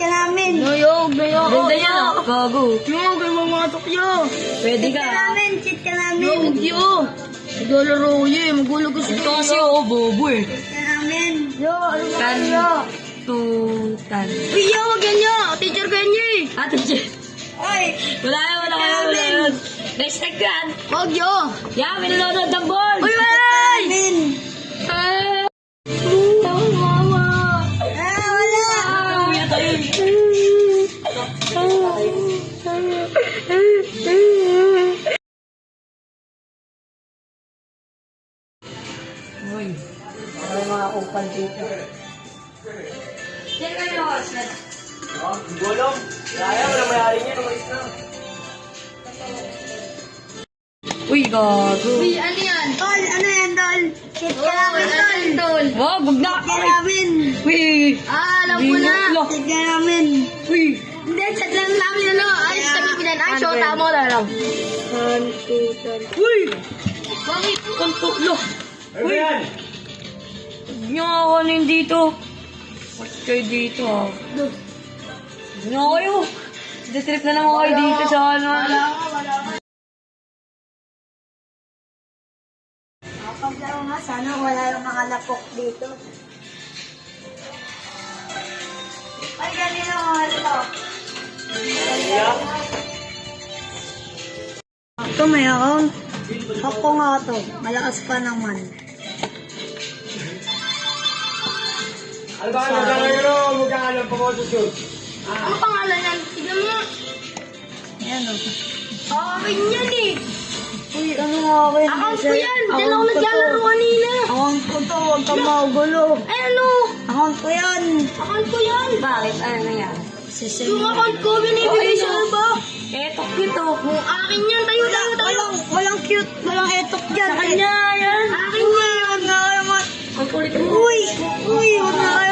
ka namin. Nayog. Ganda yan, oh. Gago. Yung kay mga tokyo. Pwede Cheat ka. ka namin, cheat ka namin. Yung yo. Naglalaro ko yun. Magulo ko sa Ito kasi, oh, bobo eh. Cheat ka namin. Yo, ano ba Tan. yo? Tutan. Uy, yo, wag yan yo. Teacher ko yan yo eh. Ate Jen. Oy, Wala yun. Next time yan. Wag yo. Yeah, may nanonood ng ball. Uy, walay! namin. Ah, Wala. kuya tayo. Uy, ay mga kupal dito. Diyan kayo, Osman. Gulong. Kaya, wala mayari niya. Lumayos na. Uy, gago. Uy, ano yan? Tol, ano yan, Tol? Cheat ka namin, Tol. Wag, wag na. Cheat ka namin. Uy. Alam ko na. Cheat ka namin. Uy. Hindi, chat lang namin ano. Ay, sabi ko na. Ay, show, tama na lang. 1, 2, 3. Uy. Bakit? Kantulo. Ano ba yan? Huwag niyo nga ako dito. What's kayo dito, ah? Huwag niyo kayo. Distrip na naman kayo dito sa ano. Paglaro nga, sana wala yung nakalapok dito. Ay, ganito nga ito. Ito may account. Ako nga to. Malakas pa naman. Ano ba? Magkakalang pa mo susunod. Ano pangalan yan? Tignan mo. Ayan o. Akin yan eh. Uy, ano nga akin? Account ko yan. Diyan ako naglalaro kanina. Account ko to. Huwag ka magulo. Ay, ano? Account ko yan. Account ko yan. Bakit? Ano na yan? Yung account ko, binibigay sa ba? Eto, kito. Kung akin yan, tayo. Walang cute. Walang etok dyan. Sa kanya yan. Akin yan. Huwag nga kayo Ang kulit mo. Uy! Uy! Huwag nga kayo